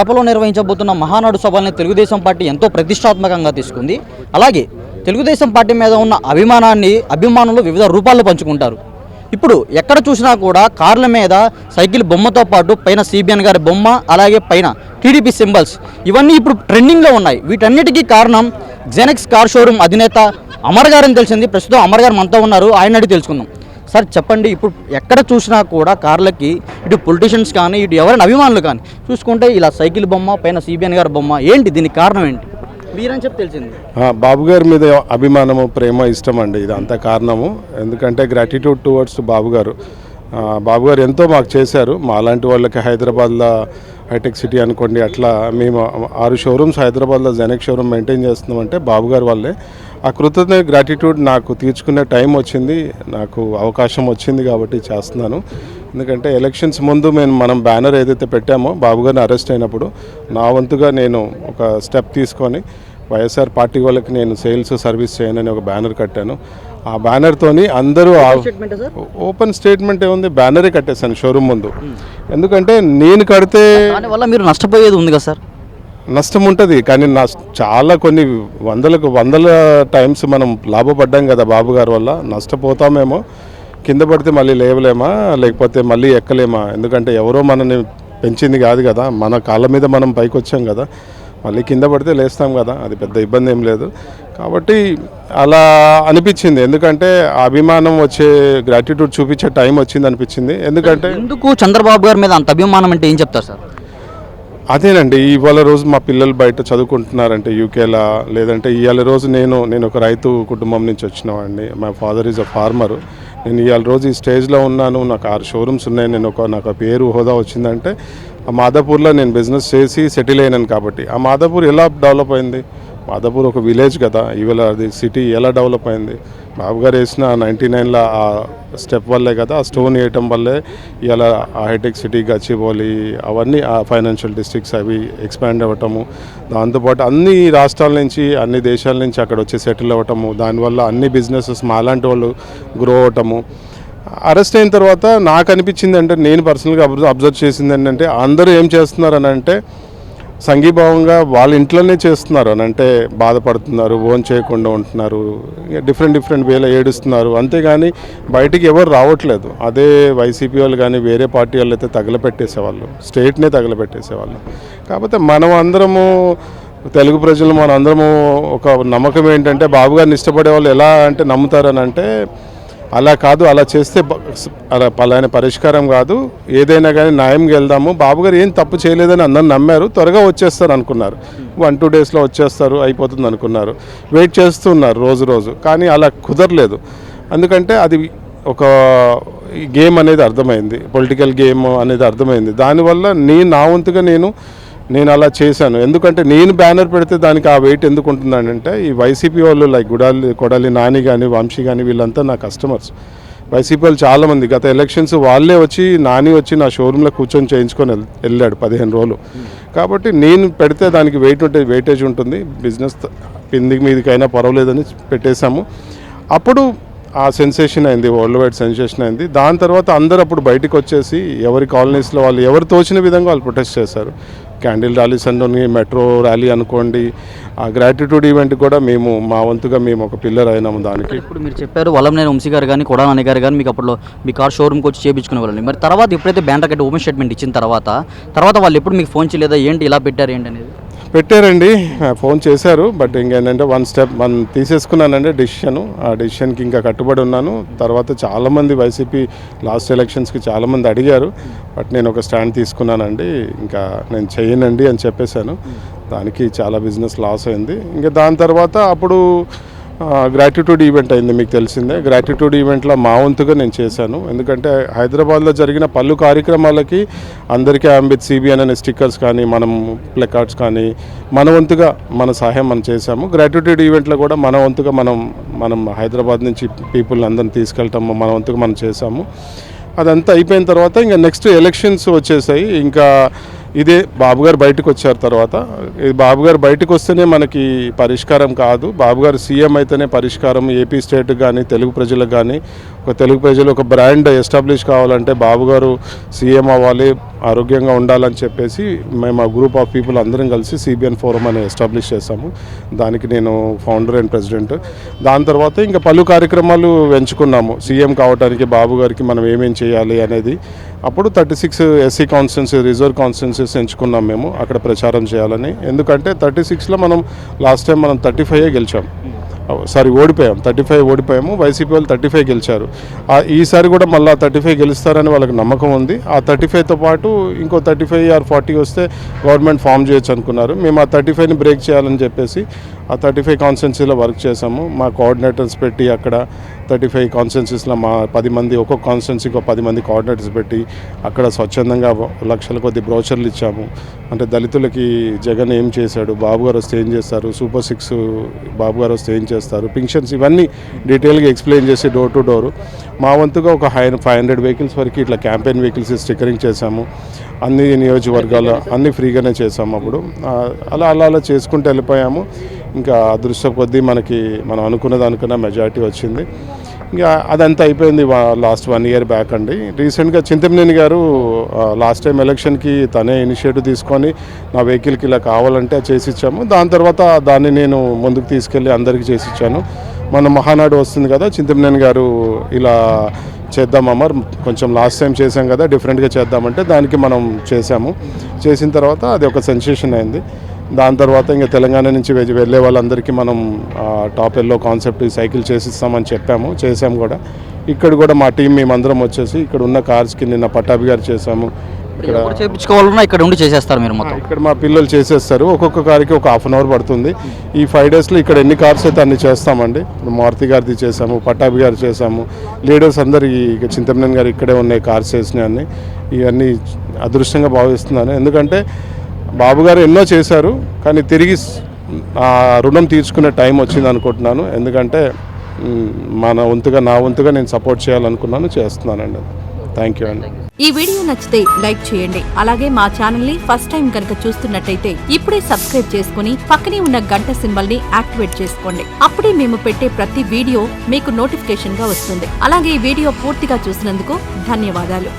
కడపలో నిర్వహించబోతున్న మహానాడు సభల్ని తెలుగుదేశం పార్టీ ఎంతో ప్రతిష్టాత్మకంగా తీసుకుంది. అలాగే తెలుగుదేశం పార్టీ మీద ఉన్న అభిమానులు వివిధ రూపాల్లో పంచుకుంటారు. ఇప్పుడు ఎక్కడ చూసినా కూడా కార్ల మీద సైకిల్ బొమ్మతో పాటు పైన సిబిఎన్ గారి బొమ్మ, అలాగే పైన టీడీపీ సింబల్స్, ఇవన్నీ ఇప్పుడు ట్రెండింగ్లో ఉన్నాయి. వీటన్నిటికీ కారణం జెనెక్స్ కార్ షోరూమ్ అధినేత అమర్ గారని తెలిసింది. ప్రస్తుతం అమర్ గారు మనతో ఉన్నారు, ఆయన అడిగి తెలుసుకుందాం. సార్ చెప్పండి, ఇప్పుడు ఎక్కడ చూసినా కూడా కార్లకి ఇటు పొలిటీషియన్స్ కానీ ఇటు ఎవరైనా అభిమానులు కానీ చూసుకుంటే ఇలా సైకిల్ బొమ్మ, పైన సిబిఎన్ గారి బొమ్మ, ఏంటి దీనికి కారణం ఏంటి? మీరని చెప్పి తెలిసింది. బాబు గారి మీద అభిమానము, ప్రేమ, ఇష్టం అండి, ఇది అంత కారణము. ఎందుకంటే గ్రాటిట్యూడ్ టువర్డ్స్ బాబు గారు. బాబు గారు ఎంతో మాకు చేశారు. మా అలాంటి వాళ్ళకి హైదరాబాద్లో హైటెక్ సిటీ అనుకోండి, అట్లా మేము 6 షోరూమ్స్ హైదరాబాద్లో జెనెక్ షోరూమ్ మెయింటైన్ చేస్తున్నామంటే బాబు గారి వల్లే. ఆ కృతజ్ఞత గ్రాటిట్యూడ్ నాకు తీర్చుకునే టైం వచ్చింది, నాకు అవకాశం వచ్చింది కాబట్టి చేస్తున్నాను. ఎందుకంటే ఎలక్షన్స్ ముందు మనం బ్యానర్ ఏదైతే పెట్టామో బాబు గారిని అరెస్ట్ అయినప్పుడు నా వంతుగా నేను ఒక స్టెప్ తీసుకొని వైఎస్ఆర్ పార్టీ వాళ్ళకి నేను సేల్స్ సర్వీస్ చేయనని ఒక బ్యానర్ కట్టాను. ఆ బ్యానర్తోని అందరూ ఓపెన్ స్టేట్మెంట్ ఏముంది, బ్యానరే కట్టేశాను షోరూమ్ ముందు. ఎందుకంటే నేను కడితే దానివల్ల మీరు నష్టపోయేది ఉంది కదా సార్? నష్టం ఉంటుంది, కానీ చాలా కొన్ని వందల టైమ్స్ మనం లాభపడ్డాం కదా బాబు గారి వల్ల. నష్టపోతామేమో, కింద పడితే మళ్ళీ లేవలేమా, లేకపోతే మళ్ళీ ఎక్కలేమా? ఎందుకంటే ఎవరో మనల్ని పెంచింది కాదు కదా, మన కాళ్ళ మీద మనం పైకి వచ్చాం కదా, మళ్ళీ కింద పడితే లేస్తాం కదా, అది పెద్ద ఇబ్బంది ఏం లేదు. కాబట్టి అలా అనిపించింది. ఎందుకంటే అభిమానం వచ్చే, గ్రాటిట్యూడ్ చూపించే టైం వచ్చింది అనిపించింది. ఎందుకంటే ఎందుకు చంద్రబాబు గారి మీద అంత అభిమానం అంటే ఏం చెప్తారు సార్? అదేనండి, ఇవాళ రోజు మా పిల్లలు బయట చదువుకుంటున్నారంటే యూకేలా, లేదంటే ఇవాళ రోజు నేను ఒక రైతు కుటుంబం నుంచి వచ్చినవాడిని. My father is a farmer. నేను ఇవాళ రోజు ఈ స్టేజ్లో ఉన్నాను, నాకు 6 షోరూమ్స్ ఉన్నాయి, నాకు పేరు హోదా వచ్చిందంటే ఆ మాదాపూర్లో నేను బిజినెస్ చేసి సెటిల్ అయినాను. కాబట్టి ఆ మాదాపూర్ ఎలా డెవలప్ అయింది? మాదాపూర్ ఒక విలేజ్ కదా, ఇవాళ అది సిటీ ఎలా డెవలప్ అయింది? బాబు గారు వేసిన 99లో ఆ స్టెప్ వల్లే కదా, ఆ స్టోన్ వేయటం వల్లే ఇలా ఆ హైటెక్ సిటీ, గచ్చిబౌలి, అవన్నీ ఆ ఫైనాన్షియల్ డిస్ట్రిక్ట్స్ అవి ఎక్స్పాండ్ అవ్వటము, దాంతోపాటు అన్ని రాష్ట్రాల నుంచి, అన్ని దేశాల నుంచి అక్కడ వచ్చి సెటిల్ అవ్వటము, దానివల్ల అన్ని బిజినెసెస్ మాలాంటి వాళ్ళు గ్రో అవటము. అరెస్ట్ అయిన తర్వాత నాకు అనిపించింది అంటే, నేను పర్సనల్గా అబ్జర్వ్ చేసింది ఏంటంటే, అందరూ ఏం చేస్తున్నారు అని అంటే సంఘీభావంగా వాళ్ళ ఇంట్లోనే చేస్తున్నారు అని అంటే బాధపడుతున్నారు, ఓన్ చేయకుండా ఉంటున్నారు, డిఫరెంట్ వేలో ఏడుస్తున్నారు, అంతేగాని బయటికి ఎవరు రావట్లేదు. అదే వైసీపీ వాళ్ళు కానీ వేరే పార్టీ వాళ్ళు అయితే తగలపెట్టేసేవాళ్ళు, స్టేట్నే తగలపెట్టేసేవాళ్ళు. కాకపోతే మనం అందరము తెలుగు ప్రజలు, మన అందరము ఒక నమ్మకం ఏంటంటే, బాబు గారిని ఇష్టపడే వాళ్ళు ఎలా అంటే నమ్ముతారని అంటే, అలా కాదు, అలా చేస్తే అలా పలానా పరిష్కారం కాదు, ఏదైనా కానీ న్యాయంగా వెళ్దాము. బాబు గారు ఏం తప్పు చేయలేదని అందరూ నమ్మారు, త్వరగా వచ్చేస్తారు అనుకున్నారు, 1-2 డేస్లో వచ్చేస్తారు, అయిపోతుంది అనుకున్నారు, వెయిట్ చేస్తున్నారు రోజు. కానీ అలా కుదరలేదు. ఎందుకంటే అది ఒక గేమ్ అనేది అర్థమైంది, పొలిటికల్ గేమ్ అనేది అర్థమైంది. దానివల్ల నా వంతుగా నేను అలా చేశాను. ఎందుకంటే నేను బ్యానర్ పెడితే దానికి ఆ వెయిట్ ఎందుకు ఉంటుందంటే, ఈ వైసీపీ వాళ్ళు లైక్ కొడాలి నాని కానీ, వంశీ కానీ, వీళ్ళంతా నా కస్టమర్స్. వైసీపీ వాళ్ళు చాలామంది గత ఎలక్షన్స్ వాళ్ళే నాని వచ్చి నా షోరూంలో కూర్చొని చేయించుకొని వెళ్ళాడు 15 రోజులు. కాబట్టి నేను పెడితే దానికి వెయిటేజ్ ఉంటుంది, బిజినెస్ మీదకైనా పర్వాలేదని పెట్టేశాము. అప్పుడు ఆ సెన్సేషన్ అయింది, వరల్డ్ వైడ్ సెన్సేషన్ అయింది. దాని తర్వాత అందరూ అప్పుడు బయటకు వచ్చేసి ఎవరి కాలనీస్లో వాళ్ళు ఎవరు తోచిన విధంగా వాళ్ళు ప్రొటెస్ట్ చేశారు. క్యాండిల్ ర్యాలీస్ అనుకోండి, మెట్రో ర్యాలీ అనుకోండి, ఆ గ్రాటిట్యూడ్ ఈవెంట్ కూడా మా వంతుగా ఒక పిల్లర్ అయినాము దానికి. ఇప్పుడు మీరు చెప్పారు వల్లంనేని వంశీ గారు కానీ, కొడాలి గారు కానీ మీకు అప్పుడు మీ కార్ షోరూమ్కి వచ్చి చేయించుకునే వాళ్ళని. మరి తర్వాత ఎప్పుడైతే బ్యానర్ కట్టి ఓపెన్ స్టేట్మెంట్ ఇచ్చిన తర్వాత వాళ్ళు ఎప్పుడు మీకు ఫోన్ చేయలేదా, ఏంటి ఇలా పెట్టారు ఏంటి అనేది? పెట్టారండి, ఫోన్ చేశారు. బట్ ఇంకేంటంటే వన్ తీసేసుకున్నానండి డెసిషను. ఆ డెసిషన్కి ఇంకా కట్టుబడి ఉన్నాను. తర్వాత చాలామంది వైసీపీ లాస్ట్ ఎలక్షన్స్కి చాలామంది అడిగారు, బట్ నేను ఒక స్టాండ్ తీసుకున్నానండి, ఇంకా నేను చేయనండి అని చెప్పేశాను. దానికి చాలా బిజినెస్ లాస్ అయింది. ఇంకా దాని తర్వాత అప్పుడు గ్రాటిట్యూడ్ ఈవెంట్ అయింది, మీకు తెలిసిందే. గ్రాటిట్యూడ్ ఈవెంట్లో మా వంతుగా నేను చేశాను. ఎందుకంటే హైదరాబాద్లో జరిగిన పలు కార్యక్రమాలకి అందరికీ అంబిత్ సిబిఎన్ అనే స్టిక్కర్స్ కానీ, మనం ప్లకార్డ్స్ కానీ మన వంతుగా మన సహాయం మనం చేశాము. గ్రాటిట్యూడ్ ఈవెంట్లో కూడా మన వంతుగా మనం హైదరాబాద్ నుంచి పీపుల్ అందరిని తీసుకెళ్తాము, మన వంతుగా మనం చేశాము. అదంతా అయిపోయిన తర్వాత ఇంకా నెక్స్ట్ ఎలక్షన్స్ వచ్చేసాయి. ఇంకా ఇదే బాబు గారు బయటకు వచ్చారు తర్వాత, ఇది బాబు గారు బయటకు వస్తేనే మనకి పరిష్కారం కాదు, బాబు గారు సీఎం అయితేనే పరిష్కారం. ఏపీ స్టేట్ కానీ తెలుగు ప్రజలకు కానీ, ఒక తెలుగు ప్రజలు ఒక బ్రాండ్ ఎస్టాబ్లిష్ కావాలంటే బాబు గారు సీఎం అవ్వాలి, ఆరోగ్యంగా ఉండాలని చెప్పేసి మేము ఆ గ్రూప్ ఆఫ్ పీపుల్ అందరం కలిసి సిబిఎన్ ఫోరం అని ఎస్టాబ్లిష్ చేశాము. దానికి నేను ఫౌండర్ అండ్ ప్రెసిడెంట్. దాని తర్వాత ఇంకా పలు కార్యక్రమాలు ఎంచుకున్నాము సీఎం కావడానికి బాబు గారికి మనం ఏమేం చేయాలి అనేది. అప్పుడు 36 ఎస్సీ కాన్స్టిట్యున్సీ, రిజర్వ్ కాన్స్టిట్యున్సీస్ ఎంచుకున్నాం మేము అక్కడ ప్రచారం చేయాలని. ఎందుకంటే 36లో మనం లాస్ట్ టైం మనం 35 గెలిచాం, ఓడిపోయాం. 35 ఓడిపోయాము, వైసీపీ వాళ్ళు 35 గెలిచారు. ఈసారి కూడా మళ్ళీ 35 గెలుస్తారని వాళ్ళకి నమ్మకం ఉంది. ఆ 35తో పాటు ఇంకో 35 or 40 వస్తే గవర్నమెంట్ ఫామ్ చేయొచ్చు అనుకున్నారు. మేము ఆ 35ని బ్రేక్ చేయాలని చెప్పేసి ఆ 35 కాన్స్టిట్యున్సీలో వర్క్ చేసాము. మా కోఆర్డినేటర్స్ పెట్టి అక్కడ 35 కాన్స్టిట్యున్సీస్లో మా 10 మంది, ఒక్కొక్క కాన్స్టిట్యున్సీకి 10 మంది కోఆర్డినేటర్స్ పెట్టి అక్కడ స్వచ్ఛందంగా లక్షల కొద్ది బ్రోచర్లు ఇచ్చాము. అంటే దళితులకి జగన్ ఏం చేశాడు, బాబు గారు వస్తే ఏం చేస్తారు, సూపర్ 6 బాబు గారు వస్తే ఏం చేస్తారు, పింఛన్స్, ఇవన్నీ డీటెయిల్గా ఎక్స్ప్లెయిన్ చేసి డోర్ టు డోర్ మా వంతుగా ఒక 500 వెహికల్స్ వరకు ఇట్లా క్యాంపెయిన్ వెహికల్స్ స్టిక్కరింగ్ చేశాము. అన్ని నియోజకవర్గాల్లో అన్నీ ఫ్రీగానే చేసాము. అప్పుడు అలా చేసుకుంటూ వెళ్ళిపోయాము. ఇంకా అదృష్టం కొద్దీ మనం అనుకున్న మెజారిటీ వచ్చింది. ఇంకా అదంతా అయిపోయింది లాస్ట్ 1 year బ్యాక్ అండి. రీసెంట్గా చింతమనేని గారు లాస్ట్ టైం ఎలక్షన్కి తనే ఇనిషియేటివ్ తీసుకొని నా వెహికల్కి ఇలా కావాలంటే చేసి ఇచ్చాము. దాని తర్వాత దాన్ని నేను ముందుకు తీసుకెళ్ళి అందరికీ చేసి ఇచ్చాను. మన మహానాడు వస్తుంది కదా, చింతమనేని గారు ఇలా చేద్దామమ్మ, కొంచెం లాస్ట్ టైం చేసాం కదా, డిఫరెంట్గా చేద్దామంటే దానికి మనం చేసాము. చేసిన తర్వాత అది ఒక సెన్సేషన్ అయింది. దాని తర్వాత ఇంకా తెలంగాణ నుంచి వెళ్ళే వాళ్ళందరికీ మనం టాప్ ఎల్లో కాన్సెప్ట్ సైకిల్ చేసిస్తామని చేసాము కూడా. ఇక్కడ కూడా మా టీం మేమందరం వచ్చేసి ఇక్కడ ఉన్న కార్స్కి నిన్న పట్టాభి గారు చేసాము. ఇక్కడ చేయించుకోవాలన్నా ఇక్కడ ఉండి చేసేస్తారు మీరు మొత్తం? ఇక్కడ మా పిల్లలు చేసేస్తారు. ఒక్కొక్క కార్కి ఒక 1/2 hour పడుతుంది. ఈ 5 daysలో ఇక్కడ ఎన్ని కార్స్ అయితే అన్ని చేస్తామండి. ఇప్పుడు మారుతి గారిది చేసాము, పట్టాభి గారు చేసాము, లీడర్స్ అందరు ఇక చింతమనేని గారు ఇక్కడే ఉన్నాయి కార్స్ చేసినాయి అన్ని. ఇవన్నీ అదృష్టంగా భావిస్తున్నాను. ఎందుకంటే బాబు గారు ఎన్నో చేశారు, కానీ తిరిగి రుణం తీర్చుకునే టైం వచ్చింది అనుకుంటున్నాను. ఎందుకంటే నా వంతుగా నేను సపోర్ట్ చేయాలనుకున్నాను, చేస్తున్నానండి. థ్యాంక్ యూ అండి. ఈ వీడియో నచ్చితే లైక్ చేయండి. అలాగే మా ఛానల్ ని ఫస్ట్ టైం కనుక చూస్తున్నట్టయితే ఇప్పుడే సబ్స్క్రైబ్ చేసుకుని పక్కనే ఉన్న గంట సింబల్ ని యాక్టివేట్ చేసుకోండి. అప్పుడే మేము పెట్టే ప్రతి వీడియో మీకు నోటిఫికేషన్ గా వస్తుంది. అలాగే ఈ వీడియో పూర్తిగా చూసినందుకు ధన్యవాదాలు.